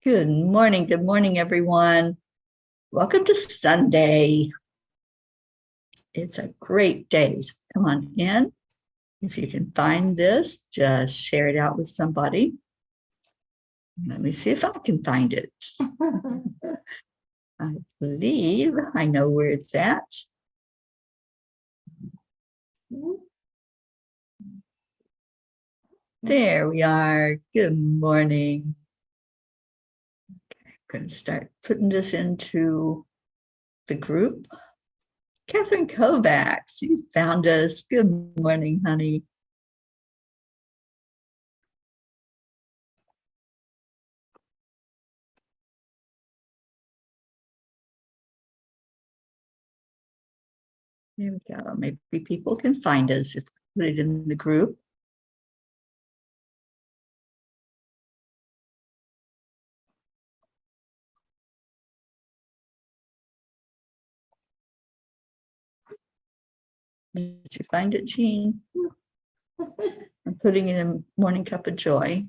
Good morning, everyone. Welcome to Sunday. It's a great day. So come on in. If you can find this, just share it out with somebody. Let me see if I can find it. I believe I know where it's at. There we are. Good morning. I'm going to start putting this into the group. Catherine Kovacs, you found us. Good morning, honey. There we go. Maybe people can find us if we put it in the group. Did you find it, Jean? I'm putting in a morning cup of joy.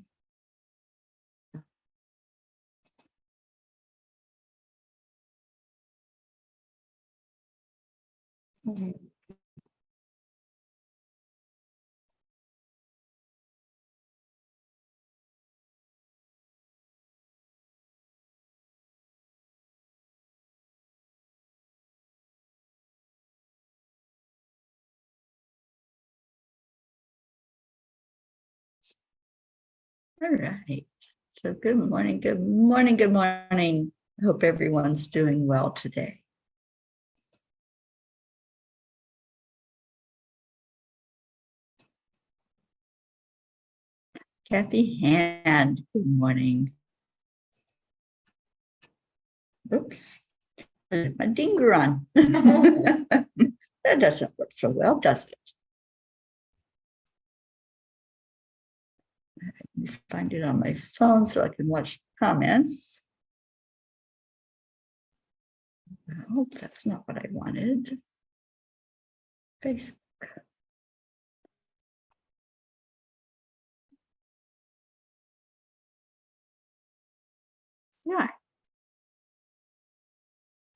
All right. So good morning, good morning, good morning. I hope everyone's doing well today. Kathy Hand, good morning. Oops, my dinger on. That doesn't work so well, does it? Let me find it on my phone so I can watch the comments. Oh, that's not what I wanted. Facebook. Yeah.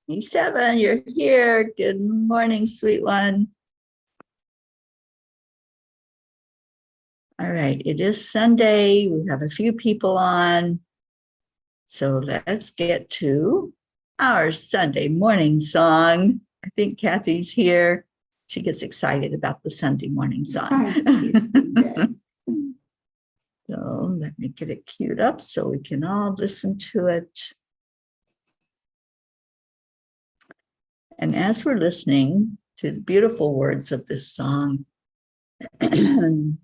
27, you're here. Good morning, sweet one. All right, it is Sunday. We have a few people on. So let's get to our Sunday morning song. I think Kathy's here. She gets excited about the Sunday morning song. So let me get it queued up so we can all listen to it. And as we're listening to the beautiful words of this song,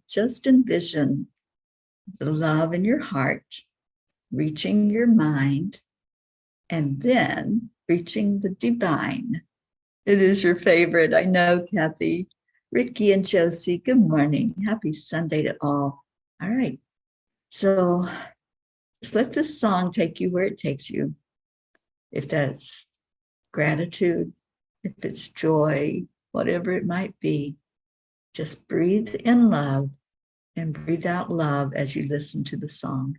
just envision the love in your heart, reaching your mind, and then reaching the divine. It is your favorite, I know, Kathy. Ricky and Josie, good morning. Happy Sunday to all. All right. So just let this song take you where it takes you. If that's gratitude, if it's joy, whatever it might be, just breathe in love and breathe out love as you listen to the song.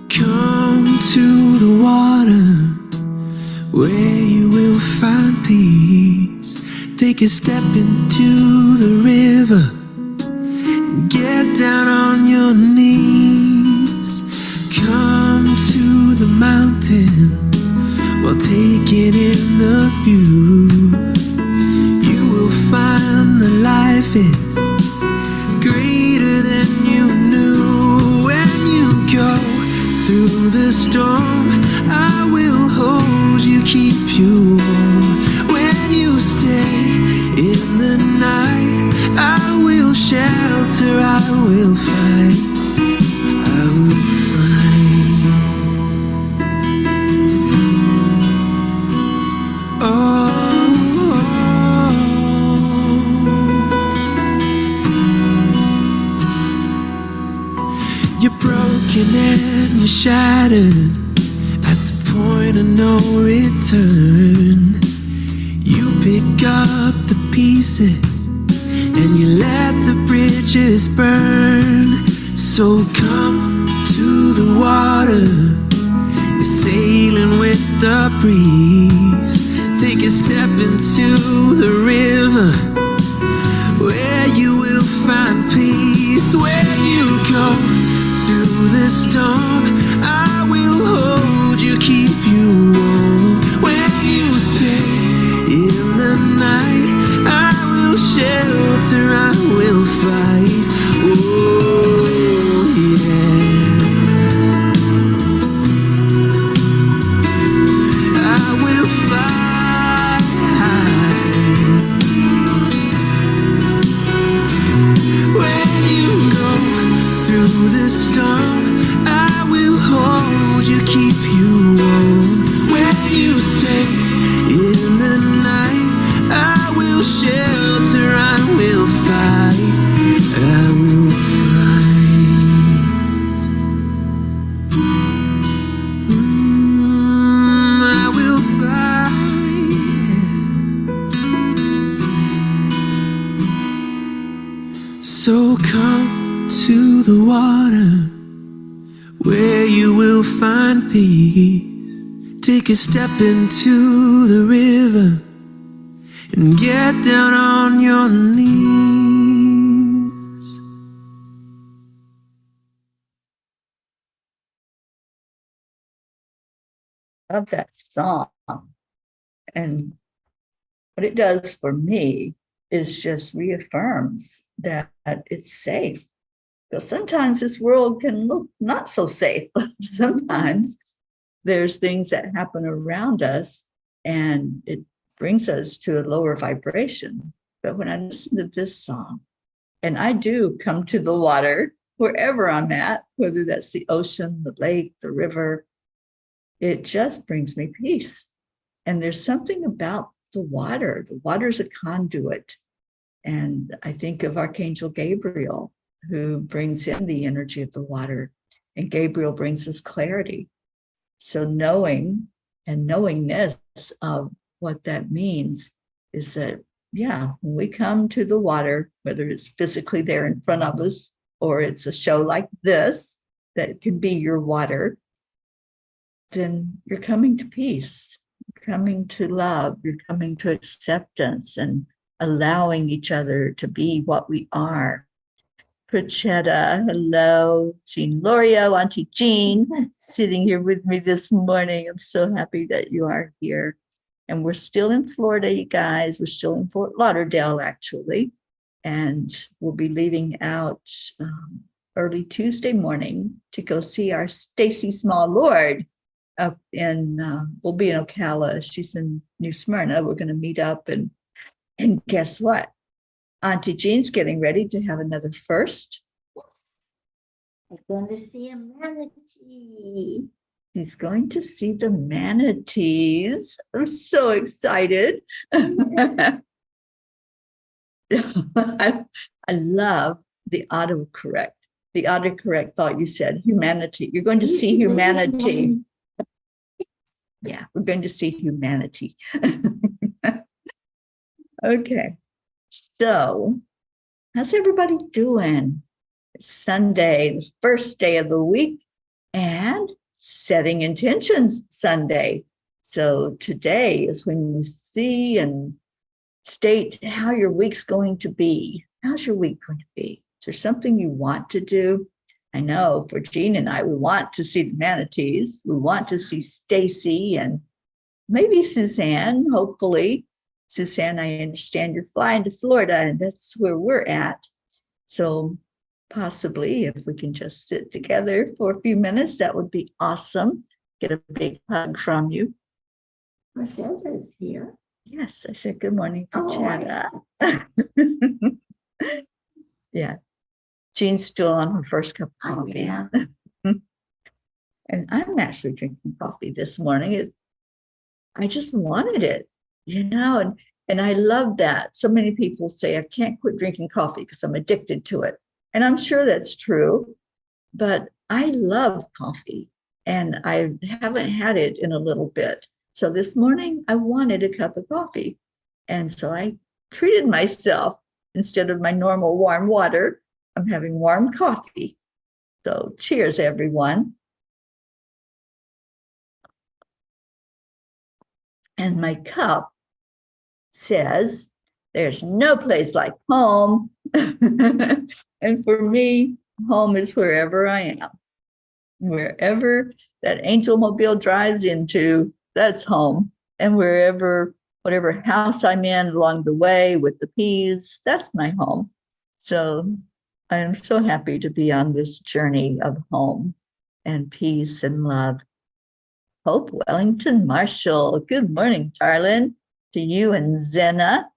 Come to the water where you will find peace. Take a step into the river. Get down on your knees. Come to the mountain while taking in the view. You will find that life is greater than you knew. When you go through the storm, I will hold you, keep you warm. When you stay in the night, I will shelter, I will fight, I will fight. You're broken and you're shattered at point of no return. You pick up the pieces and you let the bridges burn. So come to the water, you're sailing with the breeze. Take a step into the river, where you will find peace. When you go through the storm, I will hold you, keep you warm. When you stay in the night, I will shelter, I will fight. Oh yeah, I will fight. When you go through the storm, I will hold you, keep you warm. When you stay in the night, I will shelter, I will fight, I will fight. I will fight. So come to the water, where you will find peace. Take a step into the river and get down on your knees. Love that song. And what it does for me is just reaffirms that it's safe. Because sometimes this world can look not so safe. Sometimes there's things that happen around us and it brings us to a lower vibration. But when I listen to this song, and I do come to the water wherever I'm at, whether that's the ocean, the lake, the river, it just brings me peace. And there's something about the water. The water's a conduit. And I think of Archangel Gabriel, who brings in the energy of the water, and Gabriel brings us clarity. So knowing and knowingness of what that means is that, yeah, when we come to the water, whether it's physically there in front of us or it's a show like this that can be your water, then you're coming to peace, you're coming to love, you're coming to acceptance and allowing each other to be what we are. Prochetta, hello. Jean Lorio, Auntie Jean, sitting here with me this morning. I'm so happy that you are here. And we're still in Florida, you guys. We're still in Fort Lauderdale, actually. And we'll be leaving out early Tuesday morning to go see our Stacy Small Lord up in, we'll be in Ocala. She's in New Smyrna. We're going to meet up and guess what? Auntie Jean's getting ready to have another first. I'm going to see a manatee. He's going to see the manatees. I'm so excited. I love the autocorrect. The autocorrect thought you said humanity. You're going to see humanity. Yeah, we're going to see humanity. Okay. So, how's everybody doing? It's Sunday, the first day of the week, and setting intentions Sunday. So today is when you see and state how your week's going to be. How's your week going to be? Is there something you want to do? I know for Jean and I, we want to see the manatees. We want to see Stacy and maybe Suzanne, hopefully. Suzanne, I understand you're flying to Florida, and that's where we're at. So possibly if we can just sit together for a few minutes, that would be awesome. Get a big hug from you. Marcella is here. Yes, I said good morning to Chada. Yeah, Jean's still on her first cup of coffee. Yeah. And I'm actually drinking coffee this morning. I just wanted it, you know, and I love that. So many people say, I can't quit drinking coffee because I'm addicted to it. And I'm sure that's true, but I love coffee. and I haven't had it in a little bit. So this morning I wanted a cup of coffee. And so I treated myself. Instead of my normal warm water, I'm having warm coffee. So cheers, everyone. And my cup says, there's no place like home. And for me, home is wherever I am. Wherever that angel mobile drives into, that's home. And wherever, whatever house I'm in along the way with the peas, that's my home. So I am so happy to be on this journey of home and peace and love. Hope Wellington Marshall. Good morning, darling, to you and Zena.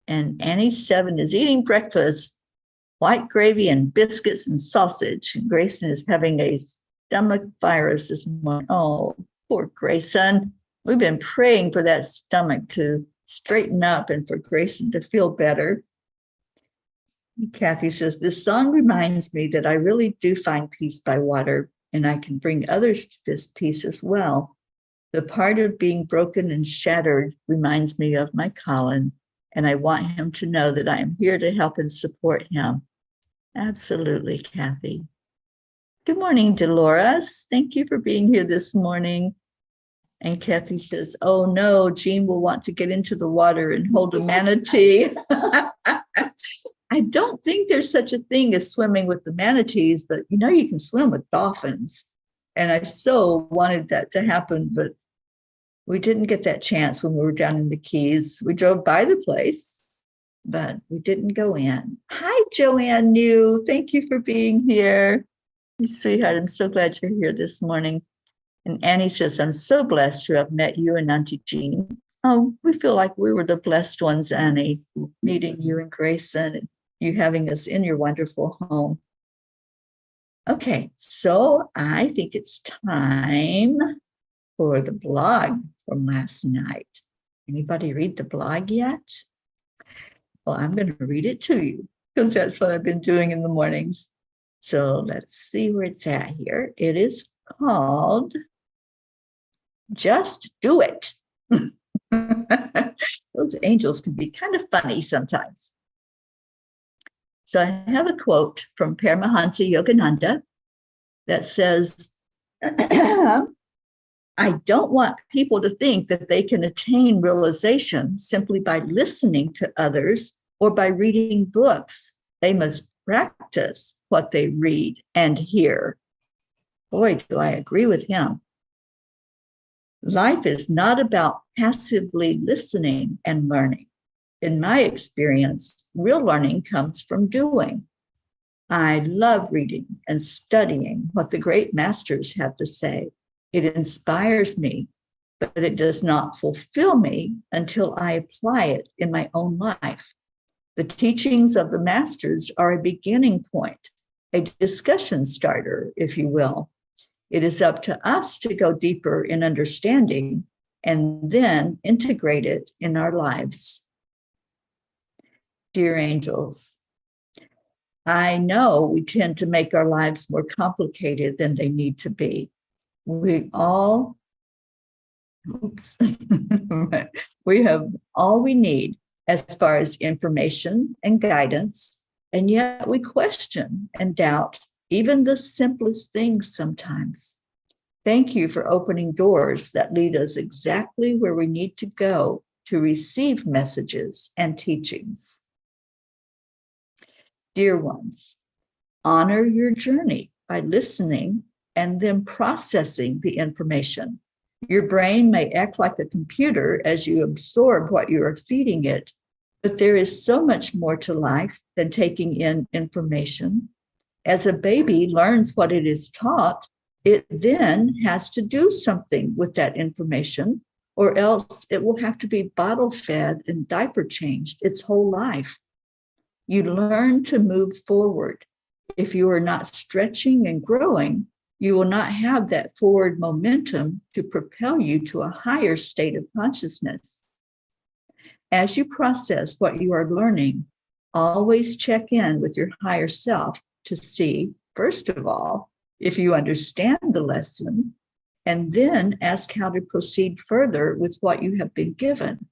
And Annie 7 is eating breakfast, white gravy and biscuits and sausage. Grayson is having a stomach virus this morning. Oh, poor Grayson. We've been praying for that stomach to straighten up and for Grayson to feel better. Kathy says, this song reminds me that I really do find peace by water, and I can bring others to this peace as well. The part of being broken and shattered reminds me of my Colin, and I want him to know that I am here to help and support him. Absolutely, Kathy. Good morning, Dolores. Thank you for being here this morning. And Kathy says, oh no, Jean will want to get into the water and hold a manatee. I don't think there's such a thing as swimming with the manatees, but you know, you can swim with dolphins. And I so wanted that to happen, but we didn't get that chance when we were down in the Keys. We drove by the place, but we didn't go in. Hi, Joanne New. Thank you for being here. Sweetheart, I'm so glad you're here this morning. And Annie says, I'm so blessed to have met you and Auntie Jean. Oh, we feel like we were the blessed ones, Annie, meeting you and Grayson and you having us in your wonderful home. Okay, so I think it's time for the blog from last night. Anybody read the blog yet? Well, I'm going to read it to you because that's what I've been doing in the mornings. So let's see where it's at here. It is called Just Do It. Those angels can be kind of funny sometimes. So I have a quote from Paramahansa Yogananda that says, I don't want people to think that they can attain realization simply by listening to others or by reading books. They must practice what they read and hear. Boy, do I agree with him. Life is not about passively listening and learning. In my experience, real learning comes from doing. I love reading and studying what the great masters have to say. It inspires me, but it does not fulfill me until I apply it in my own life. The teachings of the masters are a beginning point, a discussion starter, if you will. It is up to us to go deeper in understanding and then integrate it in our lives. Dear angels, I know we tend to make our lives more complicated than they need to be. We all, we have all we need as far as information and guidance, and yet we question and doubt even the simplest things sometimes. Thank you for opening doors that lead us exactly where we need to go to receive messages and teachings. Dear ones, honor your journey by listening and then processing the information. Your brain may act like a computer as you absorb what you are feeding it, but there is so much more to life than taking in information. As a baby learns what it is taught, it then has to do something with that information, or else it will have to be bottle fed and diaper changed its whole life. You learn to move forward. If you are not stretching and growing, you will not have that forward momentum to propel you to a higher state of consciousness. As you process what you are learning, always check in with your higher self to see, first of all, if you understand the lesson, and then ask how to proceed further with what you have been given.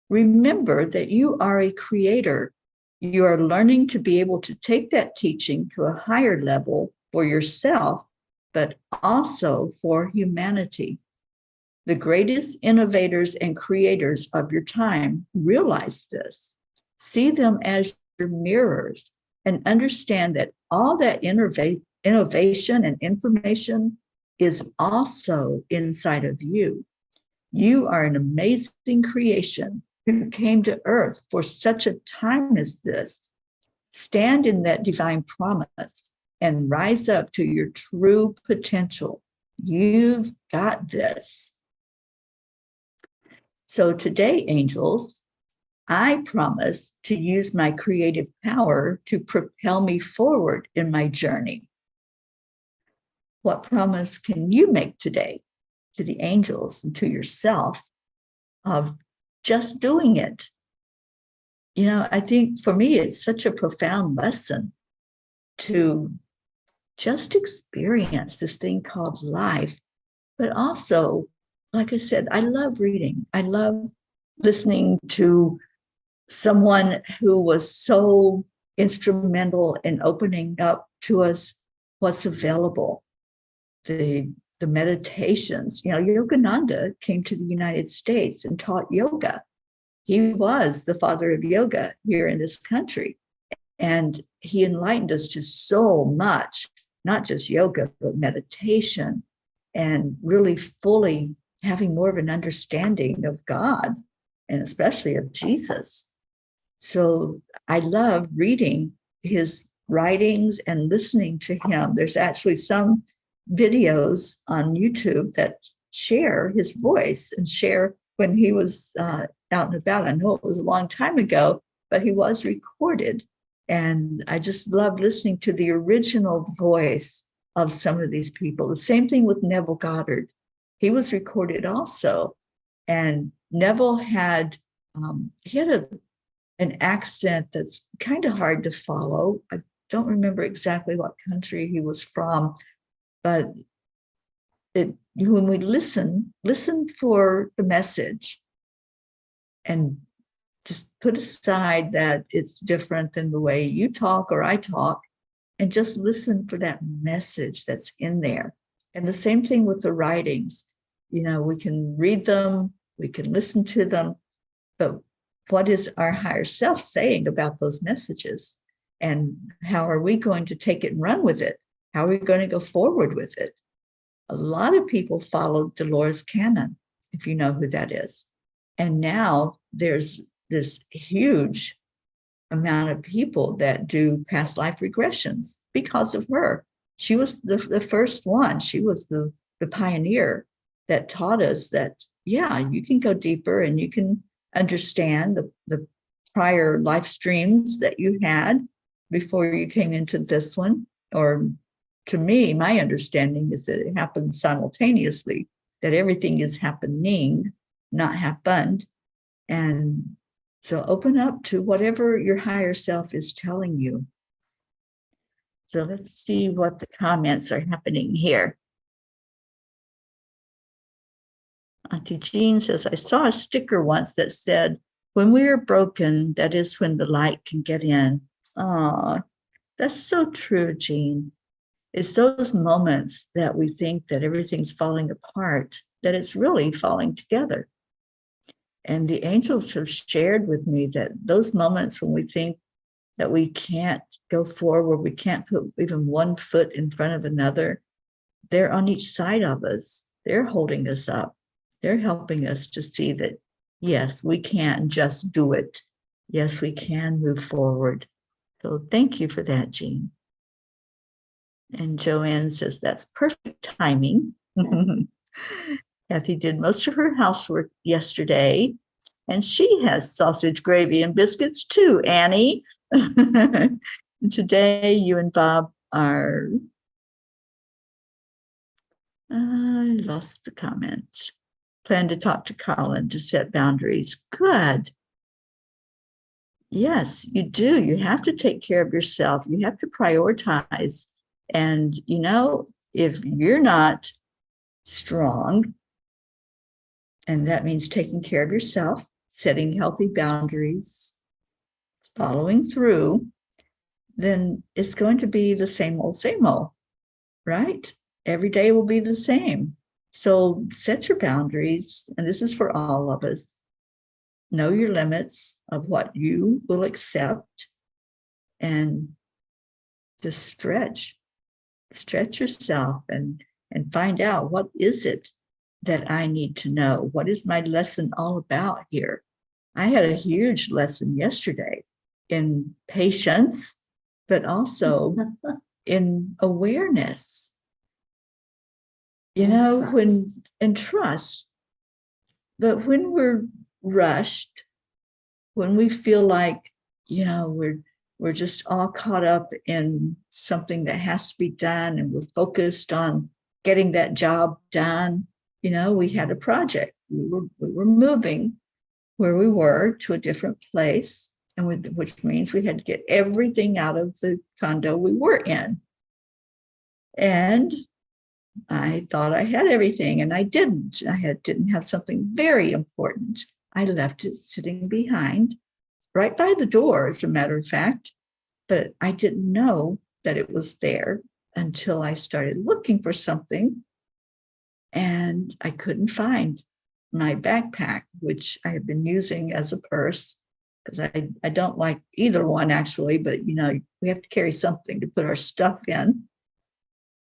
Remember that you are a creator. You are learning to be able to take that teaching to a higher level for yourself, but also for humanity. The greatest innovators and creators of your time realize this. See them as your mirrors and understand that all that innovation and information is also inside of you. You are an amazing creation who came to earth for such a time as this. Stand in that divine promise and rise up to your true potential. You've got this. So today, angels, I promise to use my creative power to propel me forward in my journey. What promise can you make today to the angels and to yourself of just doing it? You know, I think for me, it's such a profound lesson to just experience this thing called life. But also, like I said, I love reading. I love listening to someone who was so instrumental in opening up to us what's available. The meditations, you know, Yogananda came to the United States and taught yoga. He was the father of yoga here in this country. And he enlightened us to so much, not just yoga, but meditation, and really fully having more of an understanding of God, and especially of Jesus. So I love reading his writings and listening to him. There's actually some videos on YouTube that share his voice and share when he was out and about. I know it was a long time ago, but he was recorded. And I just love listening to the original voice of some of these people. The same thing with Neville Goddard. He was recorded also. And Neville had, an accent that's kind of hard to follow. I don't remember exactly what country he was from, but when we listen for the message and just put aside that it's different than the way you talk or I talk, and just listen for that message that's in there. And the same thing with the writings. You know, we can read them, we can listen to them, but what is our higher self saying about those messages? And how are we going to take it and run with it? How are we going to go forward with it? A lot of people followed Dolores Cannon, if you know who that is. And now there's this huge amount of people that do past life regressions because of her. She was the first one. She was the pioneer that taught us that, yeah, you can go deeper and you can understand the prior life streams that you had before you came into this one. Or to me, my understanding is that it happens simultaneously, that everything is happening, not happened. And so open up to whatever your higher self is telling you. So let's see what the comments are happening here. Auntie Jean says, I saw a sticker once that said, when we are broken, that is when the light can get in. Oh, that's so true, Jean. It's those moments that we think that everything's falling apart, that it's really falling together. And the angels have shared with me that those moments when we think that we can't go forward, we can't put even one foot in front of another, they're on each side of us. They're holding us up. They're helping us to see that, yes, we can just do it. Yes, we can move forward. So thank you for that, Jean. And Joanne says, that's perfect timing. Kathy did most of her housework yesterday, and she has sausage gravy and biscuits too, Annie. Today, you and Bob are, I lost the comment. Plan to talk to Colin to set boundaries. Good. Yes, you do. You have to take care of yourself. You have to prioritize And, if you're not strong, and that means taking care of yourself, setting healthy boundaries, following through, then it's going to be the same old, right? Every day will be the same. So set your boundaries, and this is for all of us. Know your limits of what you will accept, and just stretch yourself and find out, what is it that I need to know? What is my lesson all about here? I had a huge lesson yesterday in patience, but also in awareness. And trust. But when we're rushed, when we feel like, we're just all caught up in something that has to be done, and we're focused on getting that job done. We had a project. We were moving where we were to a different place, which means we had to get everything out of the condo we were in. And I thought I had everything, and I didn't. Didn't have something very important. I left it sitting behind, right by the door, as a matter of fact, but I didn't know that it was there until I started looking for something, and I couldn't find my backpack, which I have been using as a purse, because I don't like either one, actually, but we have to carry something to put our stuff in.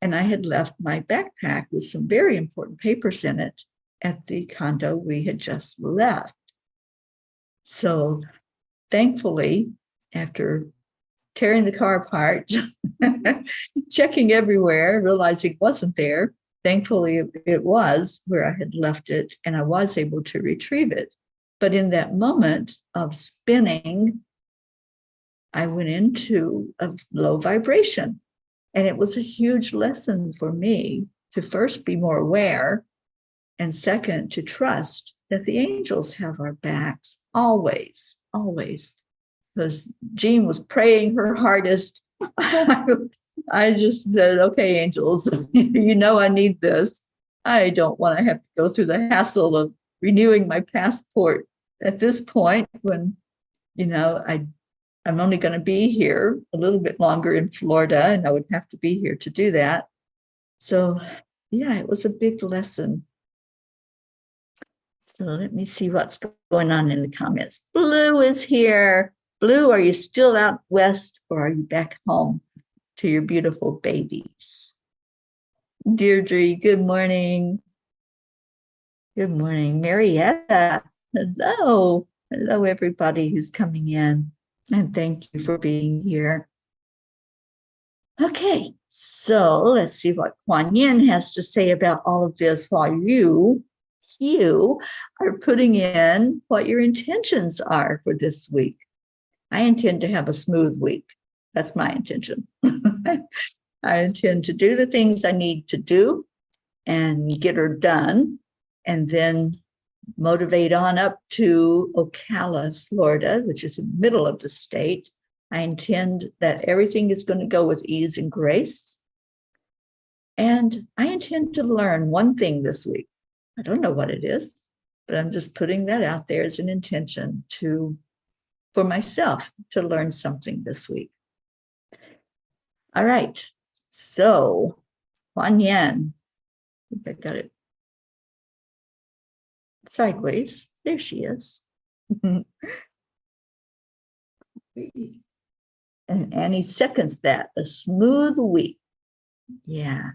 And I had left my backpack with some very important papers in it at the condo we had just left. So thankfully, after tearing the car apart, checking everywhere, realizing it wasn't there, thankfully it was where I had left it, and I was able to retrieve it. But in that moment of spinning, I went into a low vibration. And it was a huge lesson for me to first be more aware, and second, to trust that the angels have our backs always, always. Because Jean was praying her hardest. I just said, okay, angels, I need this. I don't want to have to go through the hassle of renewing my passport at this point when, I'm only going to be here a little bit longer in Florida, and I would have to be here to do that. So, yeah, it was a big lesson. So let me see what's going on in the comments. Blue is here. Blue, are you still out west, or are you back home to your beautiful babies? Deirdre, good morning. Good morning. Marietta, hello. Hello, everybody who's coming in. And thank you for being here. Okay, so let's see what Kuan Yin has to say about all of this while you are putting in what your intentions are for this week. I intend to have a smooth week. That's my intention. I intend to do the things I need to do and get her done, and then motivate on up to Ocala, Florida, which is in the middle of the state. I intend that everything is going to go with ease and grace. And I intend to learn one thing this week. I don't know what it is, but I'm just putting that out there as an intention for myself to learn something this week. All right. So, Kuan Yin, I think I got it sideways. There she is. And Annie seconds that. A smooth week. Yeah.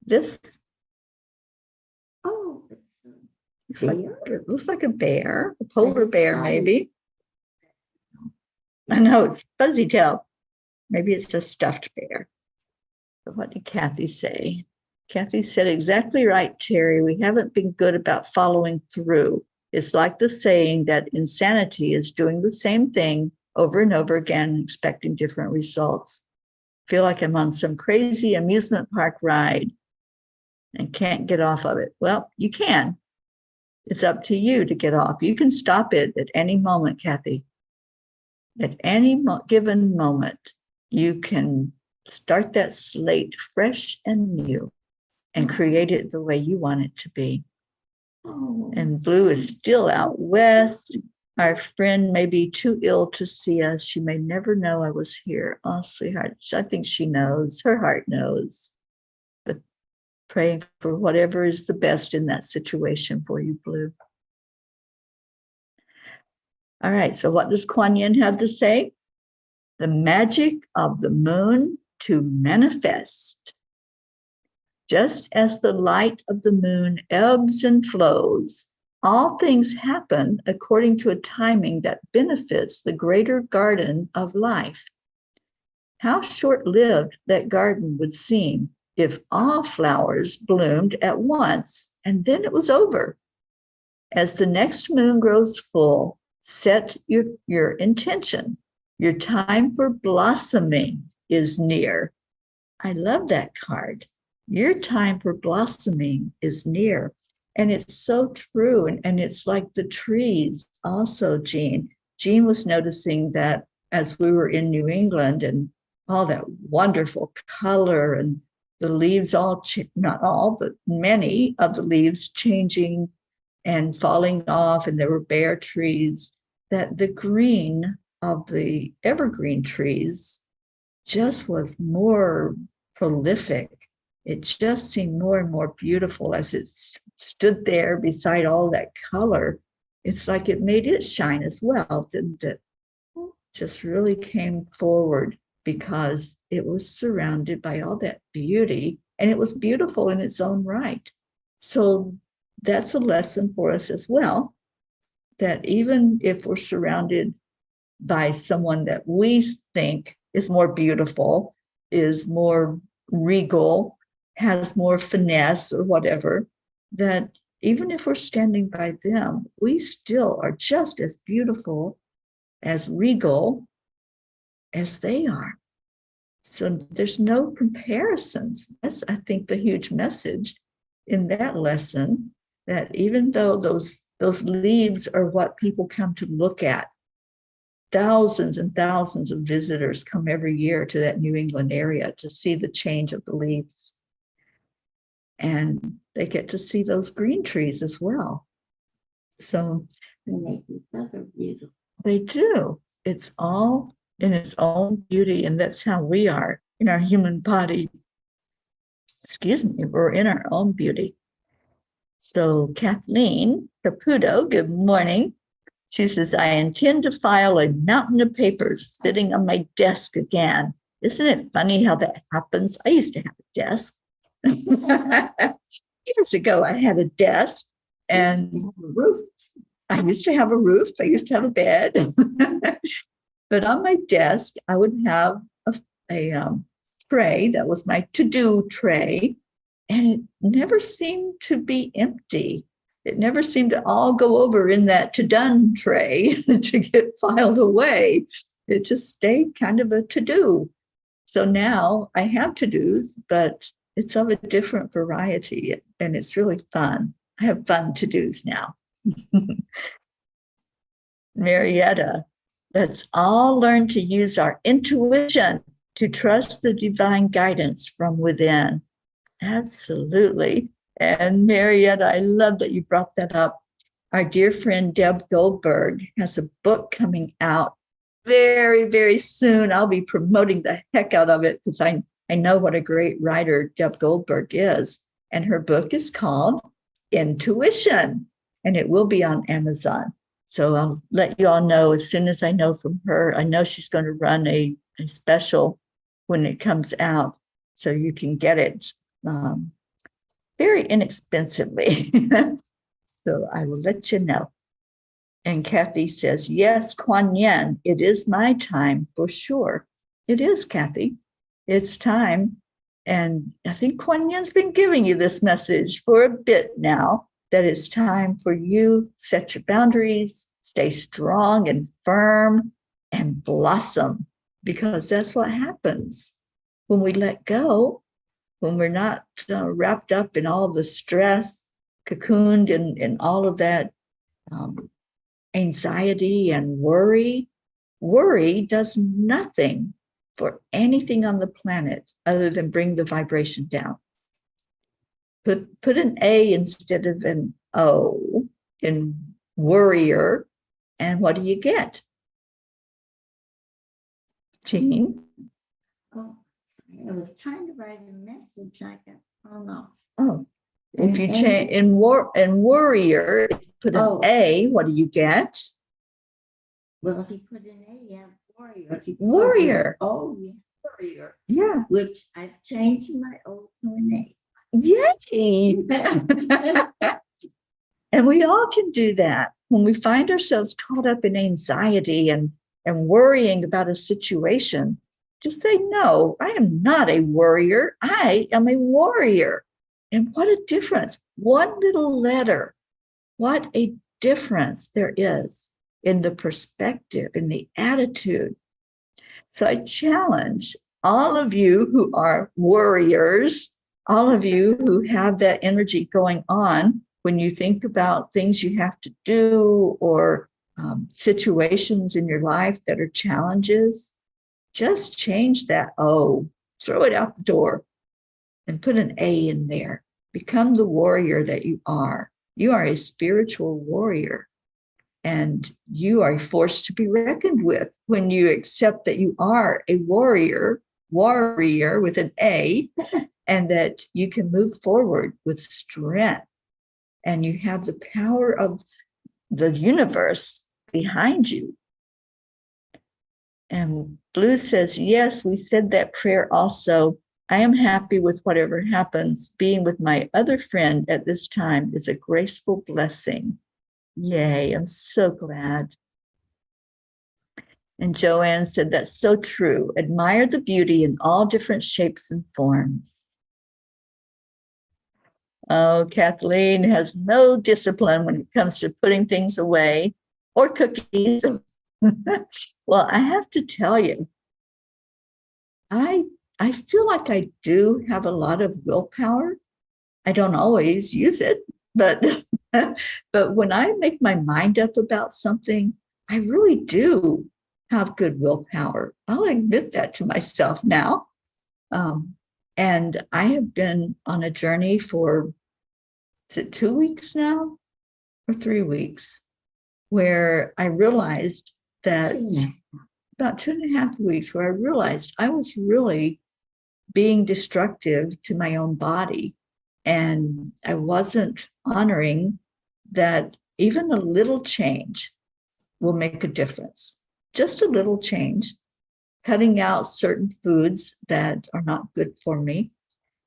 This it looks like a bear, a polar bear, maybe. I know, it's fuzzy tail. Maybe it's a stuffed bear. But what did Kathy say? Kathy said, exactly right, Teri. We haven't been good about following through. It's like the saying that insanity is doing the same thing over and over again, expecting different results. Feel like I'm on some crazy amusement park ride and can't get off of it. Well, you can. It's up to you to get off. You can stop it at any moment, Kathy. At any given moment, you can start that slate fresh and new and create it the way you want it to be. Oh, And Blue is still out west. Our friend may be too ill to see us. She may never know I was here. Oh, sweetheart, I think she knows. Her heart knows. But praying for whatever is the best in that situation for you, Blue. All right, so what does Kuan Yin have to say? The magic of the moon to manifest. Just as the light of the moon ebbs and flows, all things happen according to a timing that benefits the greater garden of life. How short-lived that garden would seem if all flowers bloomed at once and then it was over. As the next moon grows full, set your intention. Your time for blossoming is near. I love that card. Your time for blossoming is near. And it's so true. And it's like the trees also, Jean. Jean was noticing that as we were in New England and all that wonderful color and the leaves all, not all, but many of the leaves changing and falling off, and there were bare trees, that the green of the evergreen trees just was more prolific. It just seemed more and more beautiful as it stood there beside all that color. It's like it made it shine as well, didn't it? Just really came forward because it was surrounded by all that beauty, and it was beautiful in its own right. So that's a lesson for us as well, that even if we're surrounded by someone that we think is more beautiful, is more regal, has more finesse or whatever, that even if we're standing by them, we still are just as beautiful, as regal as they are. So there's no comparisons. That's, I think, the huge message in that lesson, that even though those leaves are what people come to look at, thousands and thousands of visitors come every year to that New England area to see the change of the leaves. And they get to see those green trees as well. So and make each other beautiful. they do. It's all in its own beauty, and that's how we are in our human body. Excuse me, we're in our own beauty. So Kathleen Caputo, good morning. She says, I intend to file a mountain of papers sitting on my desk again. Isn't it funny how that happens? I used to have a desk. Years ago, I had a desk, and a roof. I used to have a roof. I used to have a bed. But on my desk, I would have a tray that was my to-do tray, and it never seemed to be empty. It never seemed to all go over in that to-done tray to get filed away. It just stayed kind of a to-do. So now I have to-dos, but it's of a different variety, and it's really fun. I have fun to-dos now. Marietta, let's all learn to use our intuition to trust the divine guidance from within. Absolutely. And Marietta, I love that you brought that up. Our dear friend Deb Goldberg has a book coming out very, very soon. I'll be promoting the heck out of it because I know what a great writer Deb Goldberg is. And her book is called Intuition, and it will be on Amazon. So I'll let you all know as soon as I know from her. I know she's going to run a special when it comes out, so you can get it very inexpensively. So I will let you know. And Kathy says, yes, Kuan Yin, it is my time for sure. It is, Kathy. It's time. And I think Kuan Yin's been giving you this message for a bit now, that it's time for you to set your boundaries, stay strong and firm, and blossom, because that's what happens when we let go, when we're not wrapped up in all the stress, cocooned in all of that anxiety and worry. Worry does nothing for anything on the planet other than bring the vibration down. Put an A instead of an O in worrier, and what do you get? Jean? Oh, I was trying to write a message. Oh no. Oh, if you change in worrier, if you put an A, what do you get? Well, he put an A, yeah, warrior. Warrior. Oh, yeah, warrior. Yeah. Which I've changed my O to an A. Yay! And we all can do that when we find ourselves caught up in anxiety and worrying about a situation. Just say, no, I am not a worrier. I am a warrior. And what a difference. One little letter. What a difference there is in the perspective, in the attitude. So I challenge all of you who are worriers, all of you who have that energy going on when you think about things you have to do or situations in your life that are challenges, just change that O, throw it out the door and put an A in there. Become the warrior that you are. You are a spiritual warrior, and you are a force to be reckoned with when you accept that you are a warrior with an A, and that you can move forward with strength. And you have the power of the universe behind you. And Blue says, yes, we said that prayer also. I am happy with whatever happens. Being with my other friend at this time is a graceful blessing. Yay, I'm so glad. And Joanne said, that's so true. Admire the beauty in all different shapes and forms. Oh, Kathleen has no discipline when it comes to putting things away or cookies. Well, I have to tell you, I feel like I do have a lot of willpower. I don't always use it, but but when I make my mind up about something, I really do have good willpower. I'll admit that to myself now. And I have been on a journey for, is it 2 weeks now or 3 weeks, where I realized that about 2.5 weeks, where I realized I was really being destructive to my own body. And I wasn't honoring that even a little change will make a difference. Just a little change, cutting out certain foods that are not good for me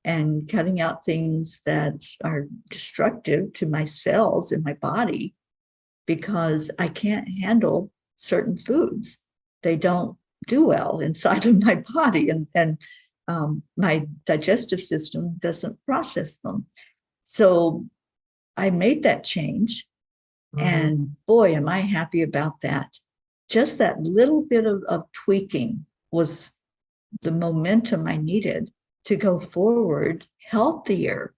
and cutting out things that are destructive to my cells in my body, because I can't handle certain foods. They don't do well inside of my body, and my digestive system doesn't process them. So I made that change, and boy, am I happy about that. Just that little bit of tweaking was the momentum I needed to go forward healthier.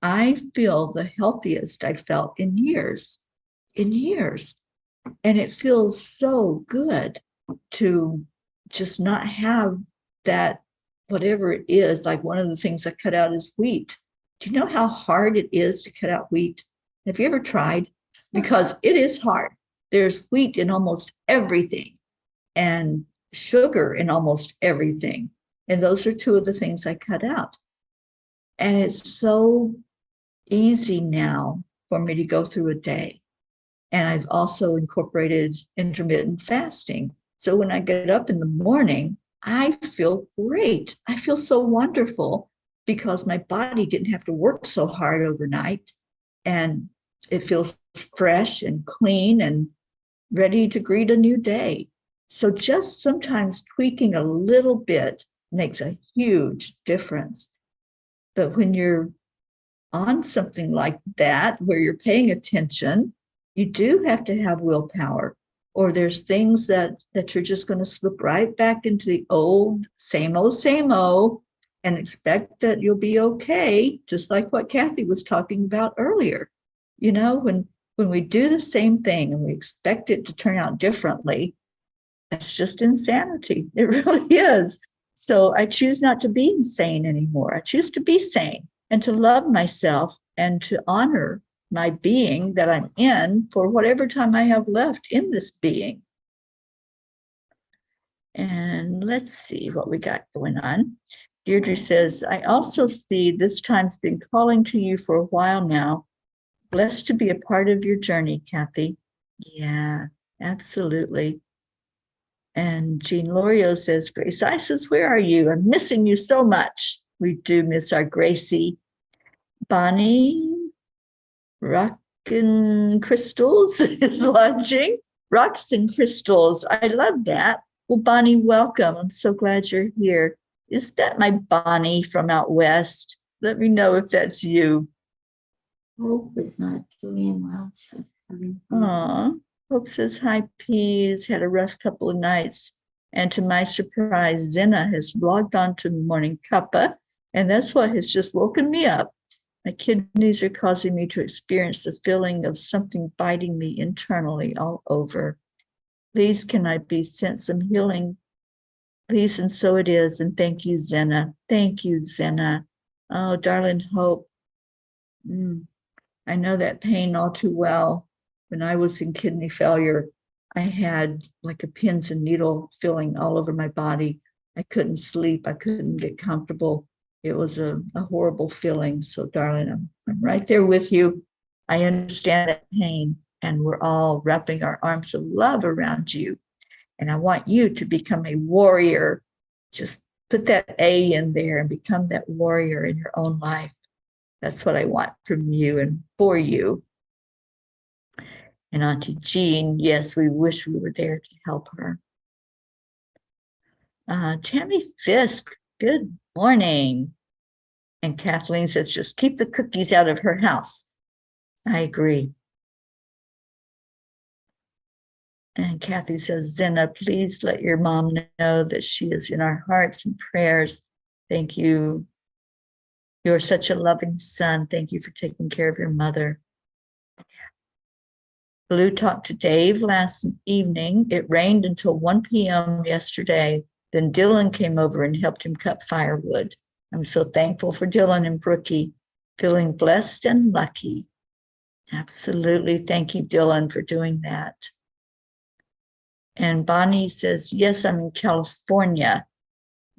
I feel the healthiest I felt in years. And it feels so good to just not have that, whatever it is. Like one of the things I cut out is wheat. Do you know how hard it is to cut out wheat? Have you ever tried? Because it is hard. There's wheat in almost everything and sugar in almost everything. And those are two of the things I cut out. And it's so easy now for me to go through a day. And I've also incorporated intermittent fasting. So when I get up in the morning, I feel great. I feel so wonderful because my body didn't have to work so hard overnight. And it feels fresh and clean and ready to greet a new day. So just sometimes tweaking a little bit makes a huge difference. But when you're on something like that, where you're paying attention, you do have to have willpower, or there's things that you're just going to slip right back into the old, same old, and expect that you'll be okay, just like what Kathy was talking about earlier. You know, when we do the same thing and we expect it to turn out differently, That's just insanity. It really is. So I choose not to be insane anymore. I choose to be sane and to love myself and to honor my being that I'm in for whatever time I have left in this being. And let's see what we got going on. Deirdre says, I also see this time's been calling to you for a while now. Blessed to be a part of your journey, Kathy. Yeah, absolutely. And Jean Lorio says, Grace Isis, where are you? I'm missing you so much. We do miss our Gracie. Bonnie Rockin' Crystals is watching. Rocks and Crystals. I love that. Well, Bonnie, welcome. I'm so glad you're here. Is that my Bonnie from out west? Let me know if that's you. Hope is not doing well. She's having Aw, Hope says, hi, Peas. Had a rough couple of nights. And to my surprise, Zena has logged on to morning cuppa, and that's what has just woken me up. My kidneys are causing me to experience the feeling of something biting me internally all over. Please, can I be sent some healing? Please, and so it is. And thank you, Zena. Thank you, Zena. Oh, darling Hope. I know that pain all too well. When I was in kidney failure, I had like a pins and needle feeling all over my body. I couldn't sleep. I couldn't get comfortable. It was a horrible feeling. So, darling, I'm right there with you. I understand that pain, and we're all wrapping our arms of love around you. And I want you to become a warrior. Just put that A in there and become that warrior in your own life. That's what I want from you and for you. And Auntie Jean, yes, we wish we were there to help her. Tammy Fisk, good morning. And Kathleen says, just keep the cookies out of her house. I agree. And Kathy says, Zena, please let your mom know that she is in our hearts and prayers. Thank you. You're such a loving son. Thank you for taking care of your mother. Blue talked to Dave last evening. It rained until 1 p.m. yesterday. Then Dylan came over and helped him cut firewood. I'm so thankful for Dylan and Brookie, feeling blessed and lucky. Absolutely. Thank you, Dylan, for doing that. And Bonnie says, yes, I'm in California.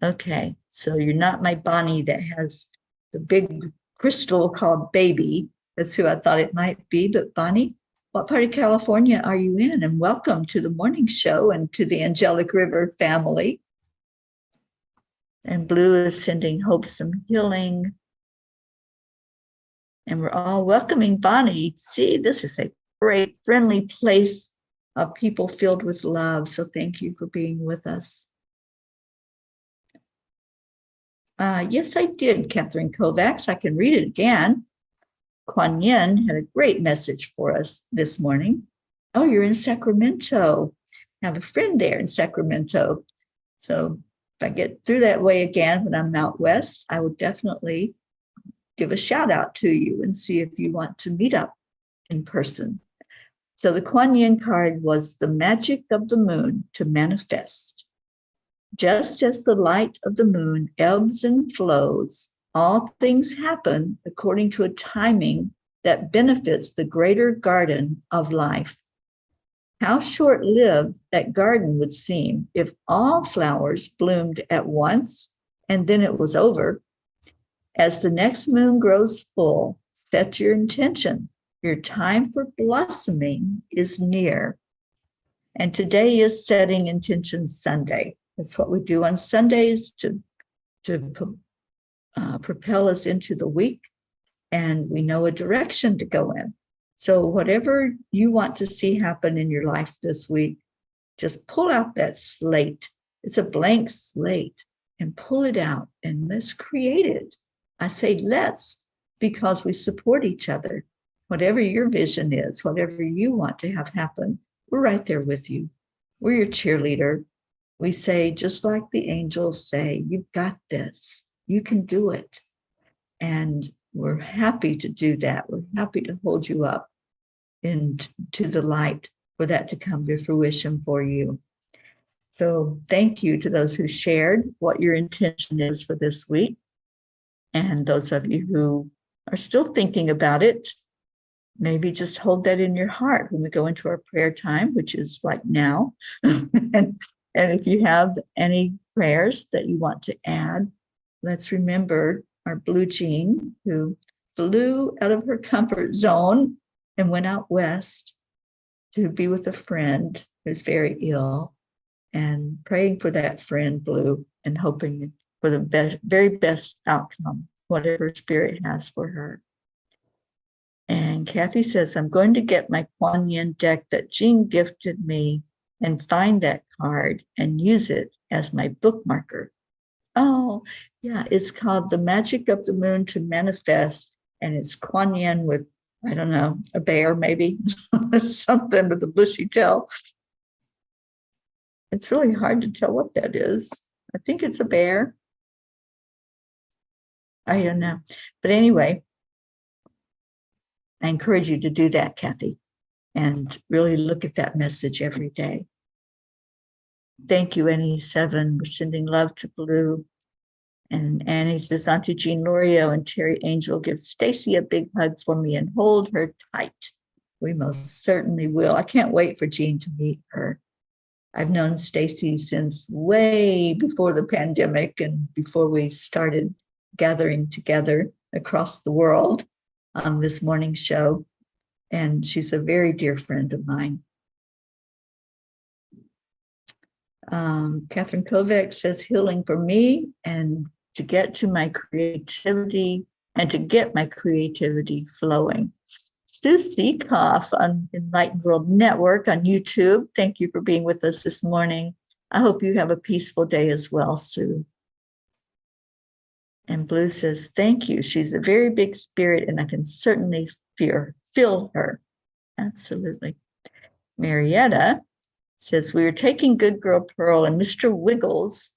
Okay, so you're not my Bonnie that has the big crystal called Baby. That's who I thought it might be. But Bonnie, what part of California are you in? And welcome to the morning show and to the Angelic River family. And Blue is sending Hope some healing. And we're all welcoming Bonnie. See, this is a great, friendly place of people filled with love. So thank you for being with us. Yes, I did, Catherine Kovacs. I can read it again. Kuan Yin had a great message for us this morning. Oh, you're in Sacramento. I have a friend there in Sacramento. So if I get through that way again when I'm out west, I will definitely give a shout out to you and see if you want to meet up in person. So the Kuan Yin card was the magic of the moon to manifest. Just as the light of the moon ebbs and flows, all things happen according to a timing that benefits the greater garden of life. How short-lived that garden would seem if all flowers bloomed at once and then it was over. As the next moon grows full, set your intention. Your time for blossoming is near. And today is Setting Intention Sunday. That's what we do on Sundays to propel us into the week, and we know a direction to go in. So whatever you want to see happen in your life this week, just pull out that slate. It's a blank slate, and pull it out and let's create it. I say let's because we support each other. Whatever your vision is, whatever you want to have happen, we're right there with you. We're your cheerleader. We say, just like the angels say, you've got this, you can do it. And we're happy to do that. We're happy to hold you up into the light for that to come to fruition for you. So thank you to those who shared what your intention is for this week. And those of you who are still thinking about it, maybe just hold that in your heart when we go into our prayer time, which is like now. and if you have any prayers that you want to add, let's remember our Blue Jean, who flew out of her comfort zone and went out west to be with a friend who's very ill, and praying for that friend, Blue, and hoping for the very best outcome, whatever Spirit has for her. And Kathy says, I'm going to get my Kuan Yin deck that Jean gifted me and find that card and use it as my bookmarker. Oh, yeah, it's called The Magic of the Moon to Manifest. And it's Kuan Yin with, I don't know, a bear maybe, something with a bushy tail. It's really hard to tell what that is. I think it's a bear. I don't know. But anyway, I encourage you to do that, Kathy, and really look at that message every day. Thank you, Annie7. We're sending love to Blue. And Annie says, Auntie Jean Lorio and Teri Angel, give Stacy a big hug for me and hold her tight. We most certainly will. I can't wait for Jean to meet her. I've known Stacy since way before the pandemic and before we started gathering together across the world on this morning show. And she's a very dear friend of mine. Catherine Kovac says, healing for me and to get to my creativity and to get my creativity flowing. Sue Seekoff on Enlightened World Network on YouTube. Thank you for being with us this morning. I hope you have a peaceful day as well, Sue. And Blue says, thank you. She's a very big spirit and I can certainly feel her. Absolutely. Marietta says, we are taking Good Girl Pearl and Mr. Wiggles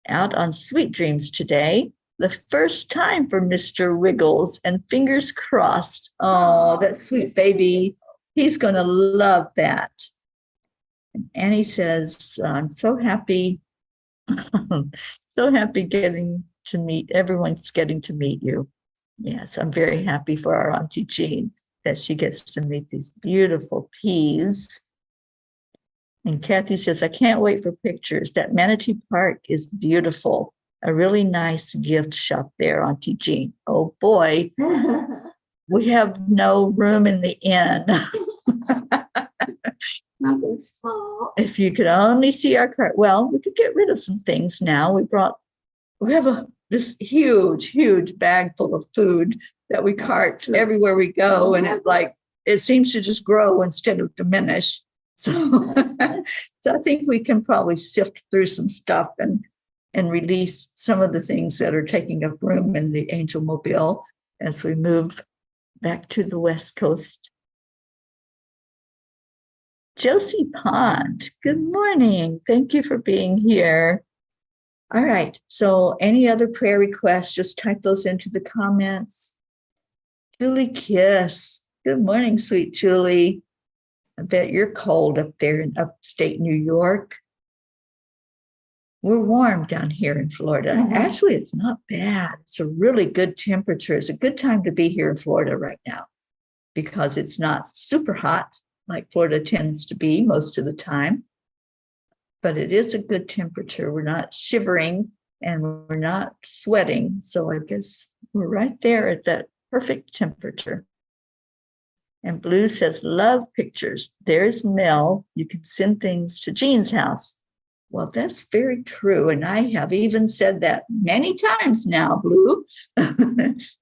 out on Sweet Dreams today. The first time for Mr. Wiggles, and fingers crossed. Oh, that sweet baby. He's going to love that. And Annie says, I'm so happy. So happy everyone's getting to meet you. Yes, I'm very happy for our Auntie Jean that she gets to meet these beautiful peas. And Kathy says, I can't wait for pictures. That Manatee Park is beautiful. A really nice gift shop there, Auntie Jean. Oh boy, we have no room in the inn. Nothing small. If you could only see our cart. Well, we could get rid of some things now. We have this huge bag full of food that we cart everywhere we go. And it seems to just grow instead of diminish. So I think we can probably sift through some stuff and release some of the things that are taking up room in the Angel Mobile as we move back to the West Coast. Josie Pond, good morning. Thank you for being here. All right, so any other prayer requests, just type those into the comments. Julie Kiss, good morning, sweet Julie. I bet you're cold up there in upstate New York. We're warm down here in Florida. Mm-hmm. Actually, it's not bad. It's a really good temperature. It's a good time to be here in Florida right now because it's not super hot like Florida tends to be most of the time. But it is a good temperature. We're not shivering and we're not sweating. So I guess we're right there at that perfect temperature. And Blue says, love pictures. There's Mel. You can send things to Jean's house. Well, that's very true. And I have even said that many times now, Blue.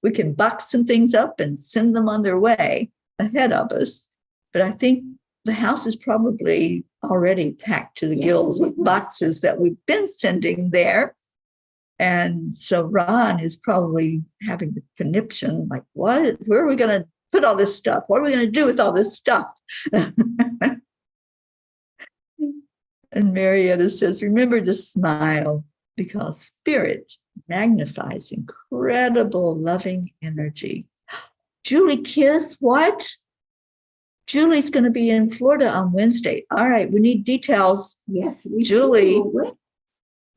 We can box some things up and send them on their way ahead of us. But I think the house is probably already packed to the gills with boxes that we've been sending there. And so Ron is probably having the conniption, like, where are we going to put all this stuff? What are we going to do with all this stuff? And Marietta says, remember to smile because spirit magnifies incredible loving energy. Julie Kiss, what? Julie's going to be in Florida on Wednesday. All right, we need details. Yes, we Julie. do.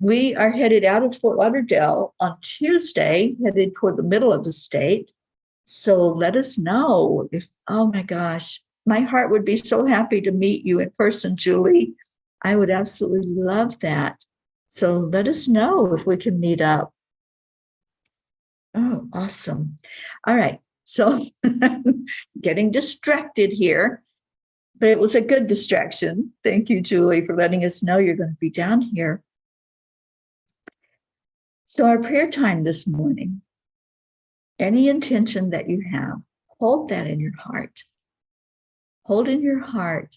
We are headed out of Fort Lauderdale on Tuesday, headed toward the middle of the state. So let us know if, oh my gosh, my heart would be so happy to meet you in person, Julie. I would absolutely love that. So let us know if we can meet up. Oh, awesome. All right. So getting distracted here, but it was a good distraction. Thank you, Julie, for letting us know you're going to be down here. So our prayer time this morning, any intention that you have, hold that in your heart. Hold in your heart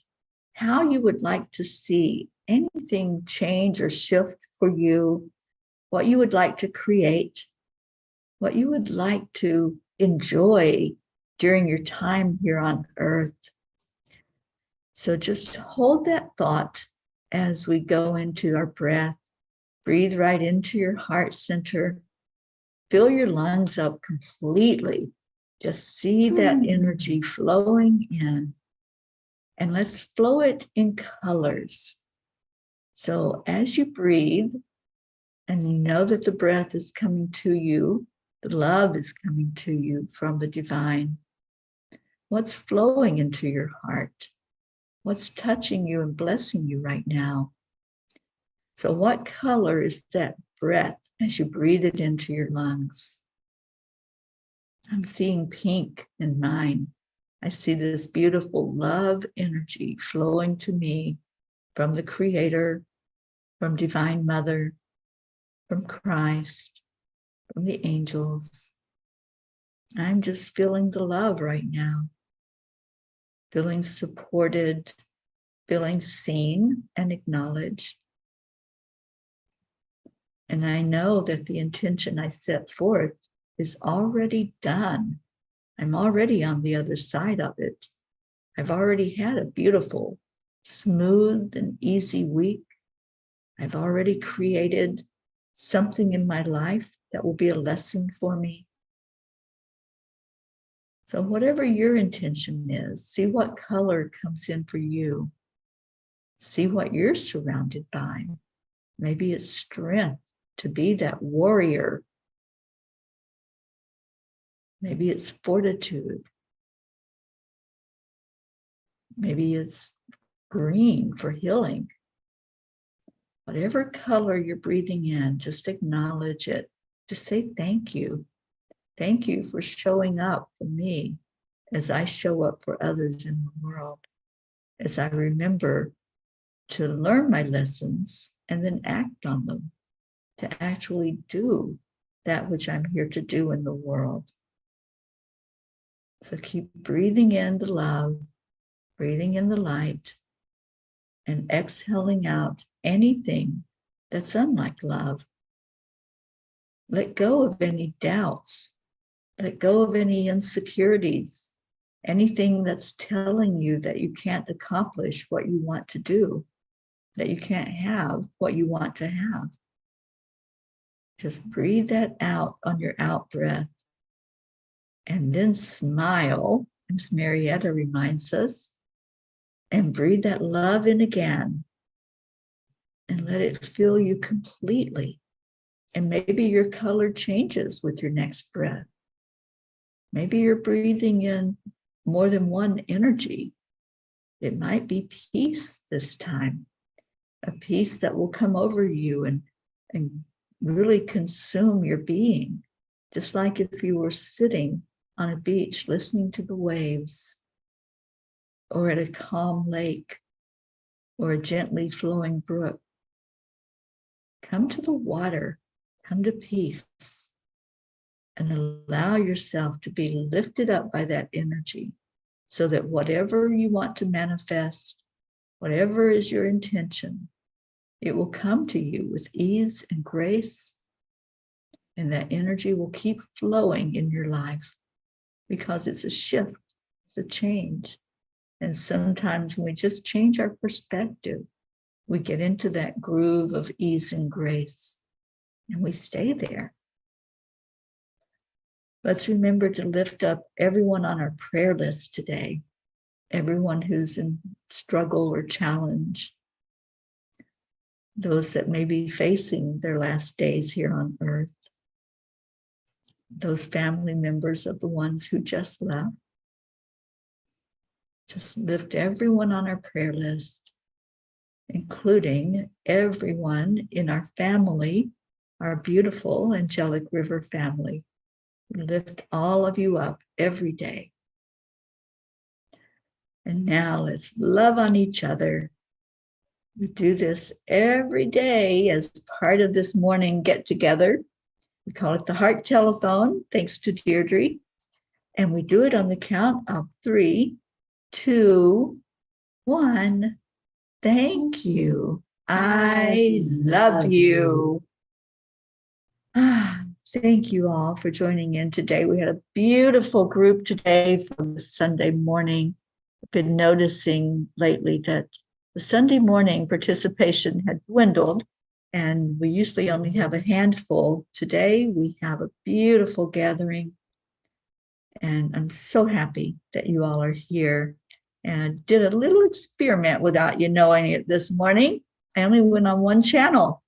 how you would like to see anything change or shift for you, what you would like to create, what you would like to enjoy during your time here on earth. So just hold that thought as we go into our breath. Breathe right into your heart center. Fill your lungs up completely. Just see that energy flowing in. And let's flow it in colors. So as you breathe, and you know that the breath is coming to you, the love is coming to you from the divine. What's flowing into your heart? What's touching you and blessing you right now? So what color is that breath as you breathe it into your lungs? I'm seeing pink in mine. I see this beautiful love energy flowing to me from the Creator, from Divine Mother, from Christ, from the angels. I'm just feeling the love right now, feeling supported, feeling seen and acknowledged. And I know that the intention I set forth is already done. I'm already on the other side of it. I've already had a beautiful, smooth, and easy week. I've already created something in my life that will be a lesson for me. So whatever your intention is, see what color comes in for you. See what you're surrounded by. Maybe it's strength to be that warrior. Maybe it's fortitude. Maybe it's green for healing. Whatever color you're breathing in, just acknowledge it. Just say thank you. Thank you for showing up for me as I show up for others in the world, as I remember to learn my lessons and then act on them, to actually do that which I'm here to do in the world. So keep breathing in the love, breathing in the light, and exhaling out anything that's unlike love. Let go of any doubts. Let go of any insecurities, anything that's telling you that you can't accomplish what you want to do, that you can't have what you want to have. Just breathe that out on your out breath and then smile, as Marietta reminds us, and breathe that love in again and let it fill you completely. And maybe your color changes with your next breath. Maybe you're breathing in more than one energy. It might be peace this time, a peace that will come over you and really consume your being, just like if you were sitting on a beach listening to the waves, or at a calm lake, or a gently flowing brook. Come to the water, come to peace, and allow yourself to be lifted up by that energy so that whatever you want to manifest, whatever is your intention, it will come to you with ease and grace, and that energy will keep flowing in your life because it's a shift, it's a change. And sometimes when we just change our perspective, we get into that groove of ease and grace, and we stay there. Let's remember to lift up everyone on our prayer list today. everyone who's in struggle or challenge, those that may be facing their last days here on earth, those family members of the ones who just left. Just lift everyone on our prayer list, including everyone in our family, our beautiful Angelic River family. We lift all of you up every day. And now let's love on each other. We do this every day as part of this morning get together. We call it the heart telephone, thanks to Deirdre. And we do it on the count of 3, 2, 1. Thank you. I love you. Thank you all for joining in today. We had a beautiful group today for the Sunday morning. I've been noticing lately that the Sunday morning participation had dwindled, and we usually only have a handful. Today, we have a beautiful gathering, and I'm so happy that you all are here. And I did a little experiment without you knowing it this morning. I only went on one channel,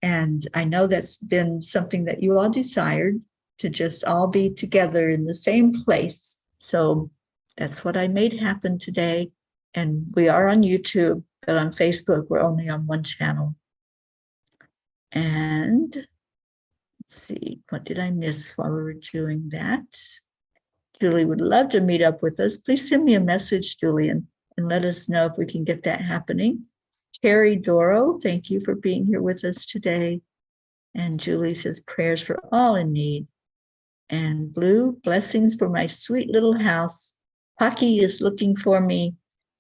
and I know that's been something that you all desired, to just all be together in the same place. So that's what I made happen today. And we are on YouTube, but on Facebook, we're only on one channel. And let's see, what did I miss while we were doing that? Julie would love to meet up with us. Please send me a message, Julian, and let us know if we can get that happening. Teri Doro, thank you for being here with us today. And Julie says, prayers for all in need. And Blue, blessings for my sweet little house. Pocky is looking for me.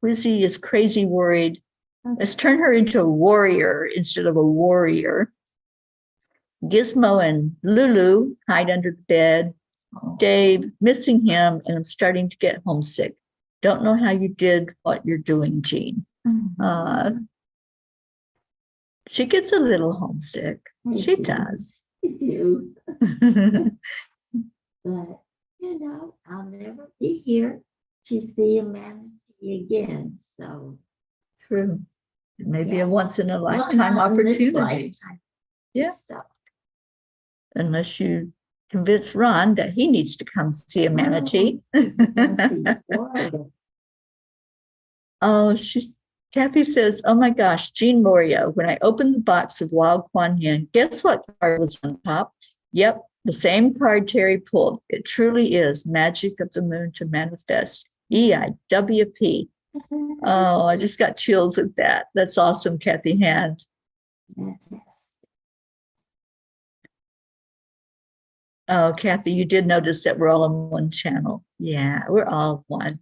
Wizzy is crazy worried. Let's turn her into a warrior instead of a warrior. Gizmo and Lulu hide under the bed. Dave, missing him, and I'm starting to get homesick. Don't know how you did what you're doing, Jean. She gets a little homesick. She does. I do. But, you know, I'll never be here to see humanity again. So True. Maybe a once in a well, lifetime not in this opportunity. lifetime. Yeah. So, Unless you convince Ron that he needs to come see humanity. Oh, Kathy says, oh my gosh, Jean Moria, when I opened the box of Wild Kuan Yin, guess what card was on top? Yep, the same card Teri pulled. It truly is magic of the moon to manifest. EIWP. Oh, I just got chills with that. That's awesome, Kathy Hand. Oh, Kathy, you did notice that we're all on one channel. Yeah, we're all one.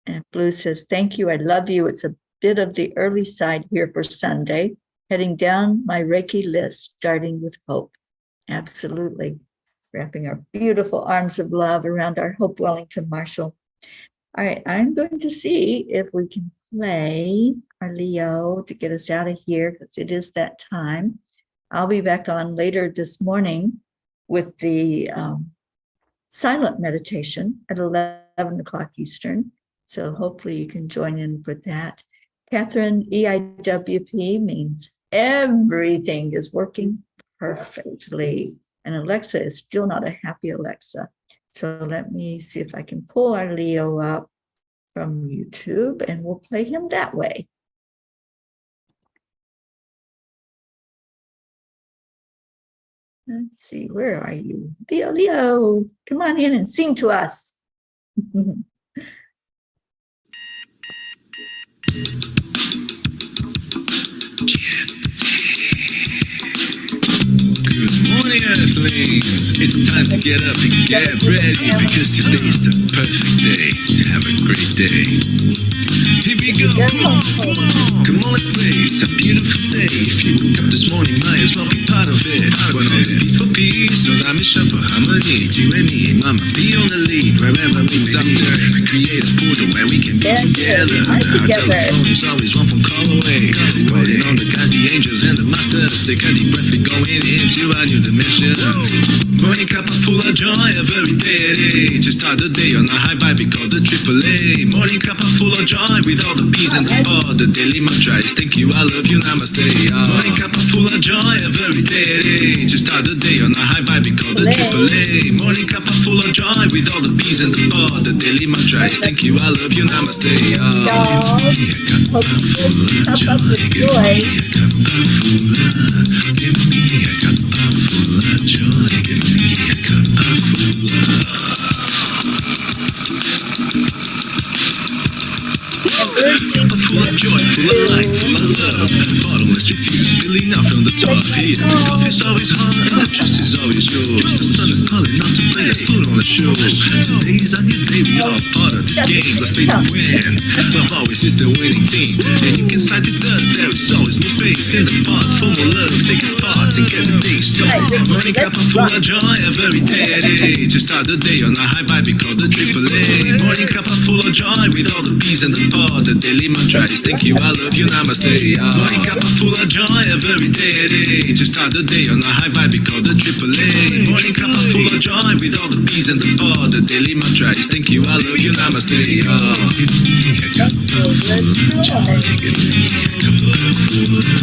And Blue says, thank you. I love you. It's a bit of the early side here for Sunday, heading down my Reiki list, starting with hope. Absolutely. Wrapping our beautiful arms of love around our Hope Wellington Marshall. All right, I'm going to see if we can play our Leo to get us out of here, because it is that time. I'll be back on later this morning with the silent meditation at 11 o'clock Eastern. So hopefully you can join in with that. Catherine, EIWP means everything is working perfectly. And Alexa is still not a happy Alexa. So let me see if I can pull our Leo up from YouTube, and we'll play him that way. Let's see, where are you? Leo, come on in and sing to us. Good morning, Earthlings. It's time to get up and get ready, because today's the perfect day to have a great day. Here we go. Come on, let's play. It's a beautiful day. If you woke up this morning, might as well be part of it. One on peace for peace, on our mission for harmony. You and me, mama, be on the lead wherever we may be. We create a portal where we can be together. Our telephone is always one phone call away. Waiting on the guys, the angels, and the masters. Take a deep breath and going into a new dimension. Morning cup of full of joy, a very Teri. To start the day on a high vibe, we call the AAA. Morning cup of full of joy with all the peas and the pod. The daily mantra is thank you, I love you, namaste. Morning cup of full of joy, a very Teri. To start the day on a high vibe, we call the AAA. Morning cup of full of joy with all the peas and the pod. The daily mantra is thank you, I love you, namaste. Hope you get a cup of joy. Give me a cup full of joy. Give me a cup full of full of joy, full of light, full of love. Bottomless refuse, spilling out from the top here. The coffee's always hot and the trust is always yours. The sun is calling out to play, let's put on a show. Today's a new day, we all part of this game. Let's play to win. Love always is the winning team. And you can side with us, there is always more space in the pot. For more love, take a spot and get the day started. Morning cup of full of joy, a very Teri. To start the day on a high vibe, we call the AAA. Morning cup of full of joy with all the peas and the pod. The daily mantra is thank you, I love you, namaste. Morning cup of full of joy, a very Teri. To start the day on a high vibe, we call the AAA. Morning cup of full of joy with all the peas and the pod. The daily mantra is thank you, I love you, namaste. Give me a cup full of joy. Give me a cup full of love.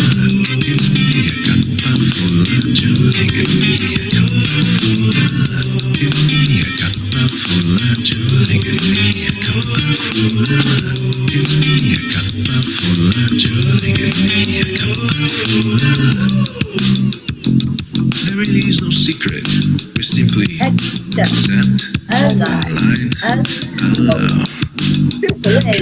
Give me a cup full of joy. Give me a cup full of love. Give me a cup full of joy. Give me a cup full of love. Give me a cup full of joy. Give me a cup full of love. There really is no secret. We simply accept, align, allow. AAA,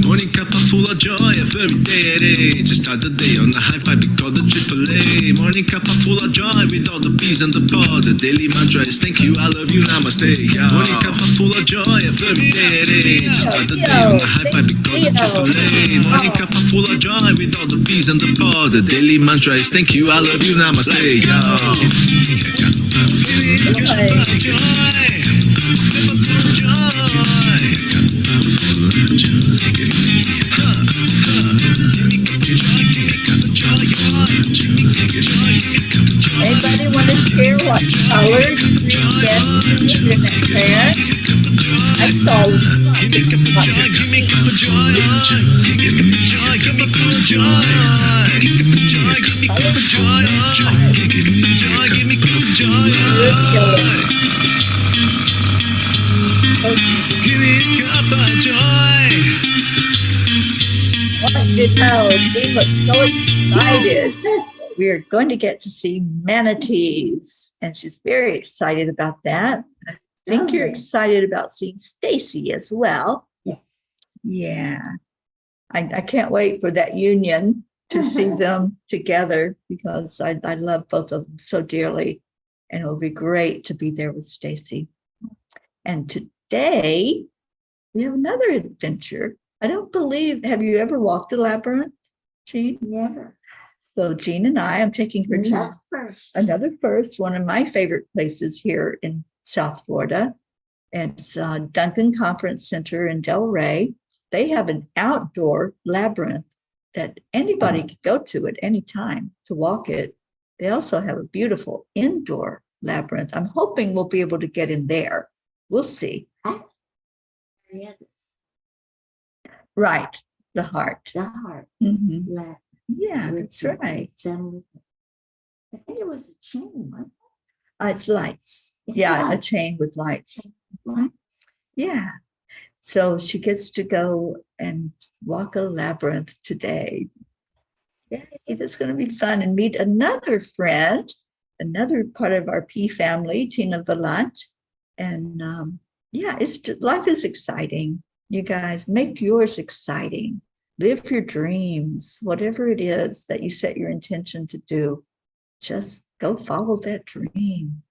morning cup full of joy, a very Teri. To start the day on a high vibe, we call the AAA. Morning cup full of joy with all the peas and the pod. The daily mantra is thank you, I love you, namaste. Morning cup full of joy, a very Teri. To start the day on a high vibe, we call the AAA. Morning cup full of joy with all the peas and the pod. The daily mantra is thank you, I love you, namaste. Give me a cup full of joy. Anybody want to share what color you get in that prayer? I saw give me a cup of joy, give me a cup of joy, give me a cup of joy, give me a cup of joy, give me a cup of joy, give me a cup of joy, give me a joy, give me a cup of joy, give me a cup of joy. Good now, we look so excited. We are going to get to see manatees, and she's very excited about that. I think you're excited about seeing Stacy as well. Yes. Yeah. I can't wait for that union to see them together because I love both of them so dearly, and it'll be great to be there with Stacy. And today we have another adventure. I don't believe, have you ever walked a labyrinth, Jean? Never. So Jean and I'm taking her to another first, one of my favorite places here in South Florida. And it's Duncan Conference Center in Del Rey. They have an outdoor labyrinth that anybody can go to at any time to walk it. They also have a beautiful indoor labyrinth. I'm hoping we'll be able to get in there. We'll see. Right, the heart. The heart. Mm-hmm. Yeah, that's right. I think it was a chain, wasn't it? It's lights. Yeah, a chain with lights. Yeah. So she gets to go and walk a labyrinth today. Yay, that's going to be fun. And meet another friend, another part of our P family, Tina Vallant. And yeah, life is exciting. You guys, make yours exciting. Live your dreams, whatever it is that you set your intention to do. Just go follow that dream.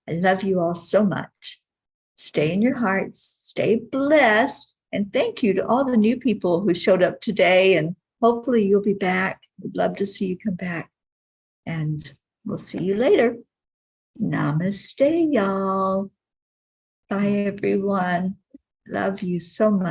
I love you all so much. Stay in your hearts, stay blessed, and thank you to all the new people who showed up today, and hopefully you'll be back. We'd love to see you come back, and we'll see you later. Namaste, y'all. Bye, everyone. Love you so much.